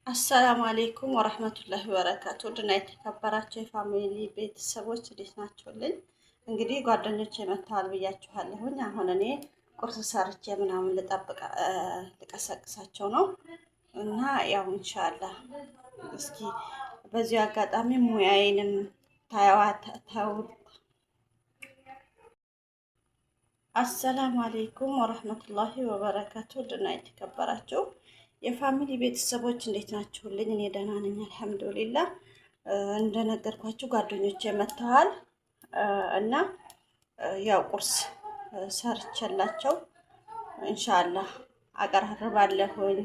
አሰላሙ አሌይኩም ወረህመቱላሂ ወበረካቱ ድና የተከበራቸው የፋሚሊ ቤተሰቦች እንዴት ናቸውልኝ? እንግዲህ ጓደኞቼ መጥተዋል ብያችኋለሁኝ። አሁን እኔ ቁርስ ሰርቼ ምናምን ልቀሰቅሳቸው ነው እና ያው ኢንሻአላህ እስኪ በዚሁ አጋጣሚ ሙያዬንም ታው አሰላሙ አሌይኩም ወረህመቱላሂ ወበረካቱ ድና የተከበራቸው የፋሚሊ ቤተሰቦች እንዴት ናችሁልኝ? እኔ ደህና ነኝ አልሐምዱሊላህ። እንደነገርኳችሁ ጓደኞቼ መጥተዋል እና ያው ቁርስ ሰርቼላቸው ኢንሻአላህ አቀራርባለሁኝ።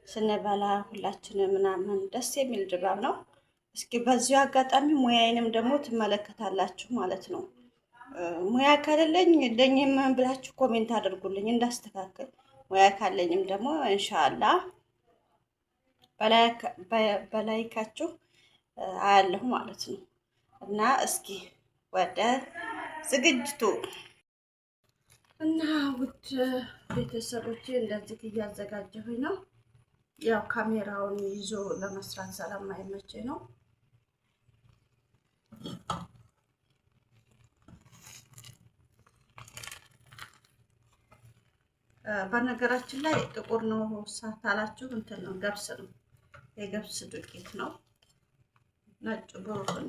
ስንበላ ሁላችንም ምናምን ደስ የሚል ድባብ ነው። እስኪ በዚሁ አጋጣሚ ሙያዬንም ደግሞ ትመለከታላችሁ ማለት ነው። ሙያ ካለለኝ ለኝም ብላችሁ ኮሜንት አድርጉልኝ እንዳስተካከል። ሙያ ካለኝም ደግሞ ኢንሻአላህ በላይካችሁ አያለሁ ማለት ነው። እና እስኪ ወደ ዝግጅቱ እና ውድ ቤተሰቦቼ እንደዚህ እያዘጋጀሁኝ ነው። ያው ካሜራውን ይዞ ለመስራት ስለማይመቸኝ ነው። በነገራችን ላይ ጥቁር ነው ሳታላችሁ እንትን ነው ገብስ ነው፣ የገብስ ዱቄት ነው።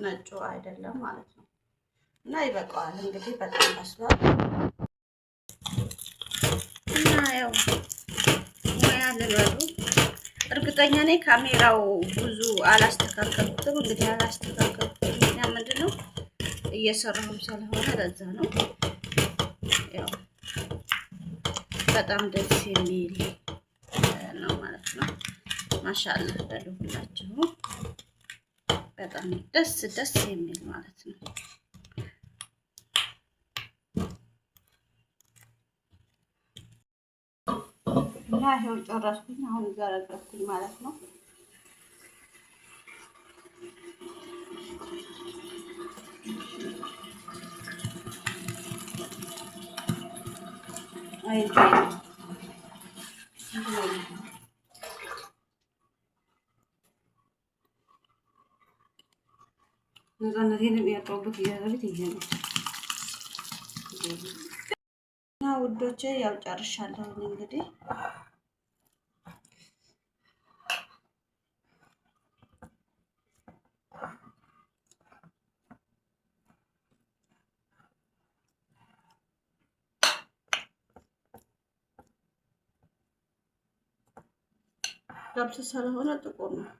ነጩ አይደለም ማለት ነው። እና ይበቃዋል እንግዲህ በጣም በስሏል። እና ያው ሙያ ልበሉ እርግጠኛ ነኝ ካሜራው ብዙ አላስተካከልኩትም። እንግዲህ አላስተካከልኩትም ምክንያት ምንድነው እየሰራሁም ስለሆነ ለዛ ነው። ያው በጣም ደስ የሚል ነው ማለት ነው። ማሻአላህ በሉ ሁላችሁ። በጣም ደስ የሚል ማለት ነው። እና ይኸው ጨረስኩኝ። አሁን ዘረገፍኩኝ ማለት ነው። ነፃነቴንም ያጣሁበት እያለቤት ይሄ ነው እና ውዶቼ ያው ጨርሻለሁ እንግዲህ ገብስ ስለሆነ ጥቁር ነው።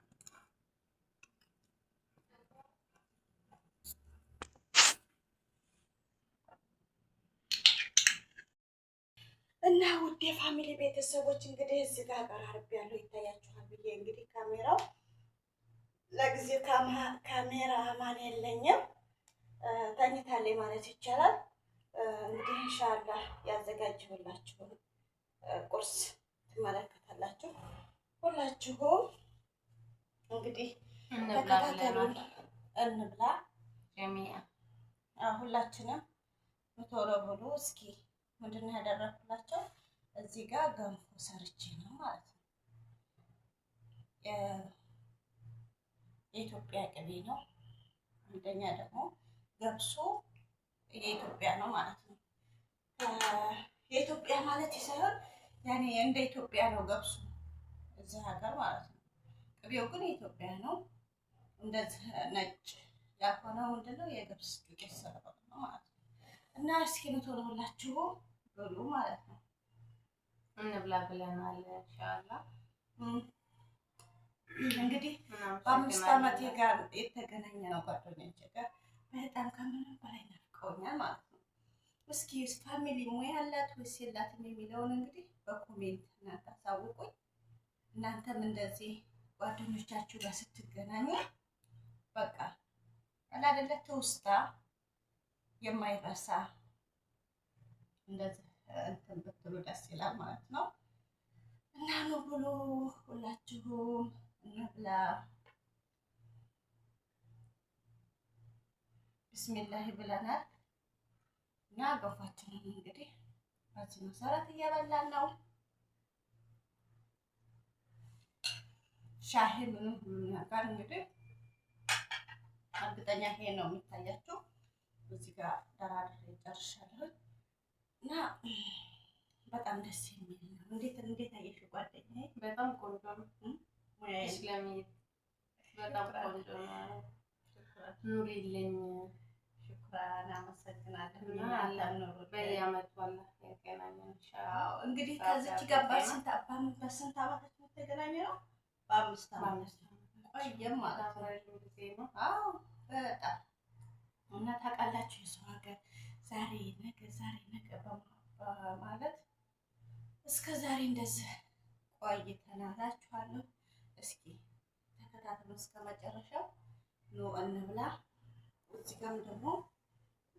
እና ውድ የፋሚሊ ቤተሰቦች እንግዲህ እዚህ ጋር አቀራርቤያለሁ ይታያችኋል ብዬ እንግዲህ ካሜራው ለጊዜው ካሜራ ማን የለኝም ተኝታለች ማለት ይቻላል። እንግዲህ ኢንሻአላህ ያዘጋጀሁላችሁን ቁርስ ትመለከታላችሁ። ሁላችሁም እንግዲህ ተከታተሉን፣ እንብላ ጀሚያ። ሁላችንም ቶሎ ብሉ። እስኪ ምንድን ነው ያደረኩላቸው? እዚህ ጋር ገንፎ ሰርቼ ነው ማለት ነው። የኢትዮጵያ ቅቤ ነው። አንደኛ ደግሞ ገብሱ የኢትዮጵያ ነው ማለት ነው። የኢትዮጵያ ማለት ሳይሆን ያኔ እንደ ኢትዮጵያ ነው ገብሱ እዚህ ሀገር ማለት ነው። ቅቤው ግን የኢትዮጵያ ነው። እንደዚህ ነጭ ያልሆነው ምንድነው የገብስ ዱቄት ስለሆነ ነው ማለት ነው። እና እስኪ ቶሎ ብላችሁ ብሉ ማለት ነው። እንብላ ብለናል ኢንሻአላህ። እንግዲህ በ5 ዓመቴ ጋር የተገናኘ ነው ጓደኞቼ ጋር በጣም ከምንም በላይ ናፍቀውኛል ማለት ነው። እስኪ ፋሚሊ ሙያ ያላት ወይስ የላትም የሚለውን እንግዲህ በኮሜንት እናንተ አሳውቁኝ። እናንተም እንደዚህ ጓደኞቻችሁ ጋር ስትገናኙ በቃ አላደለ ትውስታ የማይረሳ እንደዚህ እንትን ብትሉ ደስ ይላል ማለት ነው። እና ነው ብሎ ሁላችሁም እንብላ። ቢስሚላህ ብለናል እና ገንፏችንን እንግዲህ በዚህ መሰረት እየበላን ነው። ሻሂ ምንም ሁሉ ነገር እንግዲህ እርግጠኛ ይሄ ነው የሚታያችሁ። እዚህ ጋር ደራርቤ ጨርሻለሁ እና በጣም ደስ የሚል ነው። እንዴት አየሽው ጓደኛዬ? በጣም ቆንጆ ነው። ሙያዬ ስለሚል በጣም ቆንጆ ነው። ኑሪልኝ። ሽኩራን አመሰግናለሁ። እና አላህ ኑሩ በየዓመቱ አላህ ያገናኘን ኢንሻአላህ። እንግዲህ ከዚች ጋር በስንት አመታችን የተገናኘ ነው? በ5 አመት ቆየም ማለት ነው። አዎ በጣም እና ታውቃላችሁ የሰው ሀገር ዛሬ ነገ በማለት እስከ ዛሬ እንደዚህ ቆይተናላችኋለሁ። እስኪ ተከታተሉ እስከ መጨረሻው። ኑ እንብላ። እዚህ ጋርም ደግሞ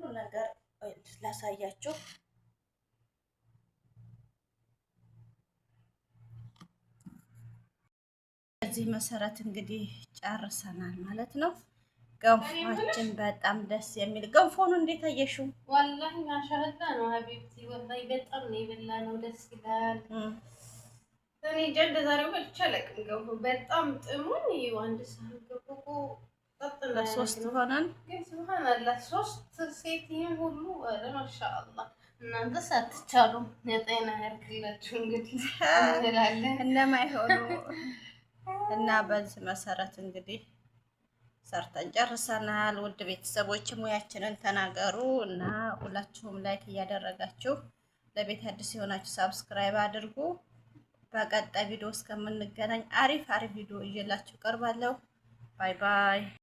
ሁሉ ነገር ላሳያችሁ። በዚህ መሰረት እንግዲህ ጨርሰናል ማለት ነው። ገንፎችን በጣም ደስ የሚል ገንፎኑ እንዴት አየሽው? ወላሂ ማሻአላ ነው ሀቢብቲ። ወላሂ በጣም ነው የበላነው፣ ደስ ይላል። እኔ እንደ ዛሬው በልቼ አላውቅም። ገንፎ በጣም ጥሙን አንድ ሳህን ገንፎ ጠጥና 3 ሆነን ግን ሱብሃንአላህ 3 ሴት ይሄን ሁሉ ማሻአላ። እናንተ ሳትቻሉም የጤና ያርግላችሁ እንግዲህ እንላለን እንደማይሆኑ እና በዚህ መሰረት እንግዲህ ሰርተን ጨርሰናል። ውድ ቤተሰቦች ሙያችንን ተናገሩ እና ሁላችሁም ላይክ እያደረጋችሁ ለቤት አዲስ የሆናችሁ ሳብስክራይብ አድርጉ። በቀጣይ ቪዲዮ እስከምንገናኝ አሪፍ ቪዲዮ ይዤላችሁ ቀርባለሁ። ባይ ባይ።